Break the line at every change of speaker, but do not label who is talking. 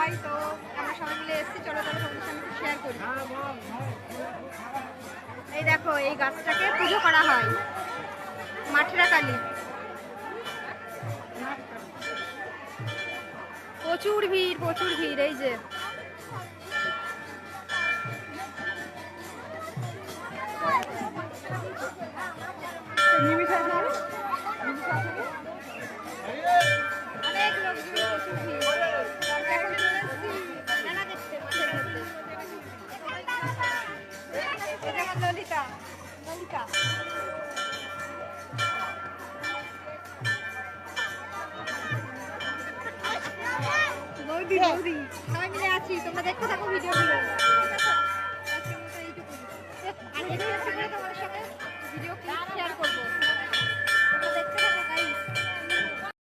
হয়, তো আমরা সবাই মিলে এসেছি। চলো তাহলে তোমাদের সঙ্গে একটু শেয়ার করি। এই দেখো, এই গাছটাকে পুজো করা হয়, মাঠেরা কালী। প্রচুর ভিড়, প্রচুর ভিড়। এই যে অনেক লোকজন, প্রচুর ভিড়। আমরা এখন চলে এসেছি মেলা দেখতে, মাঠের মধ্যে। এটা আমার ললিতা, ললিতা। বৌদি, বৌদি সবাই মিলে আছি, তোমরা দেখতে থাকো ভিডিওগুলো। ঠিক আছে, আজকের মতো এইটুকুই। আর এদিকে তোমাদের সাথে ভিডিও ক্লিপ শেয়ার করবো।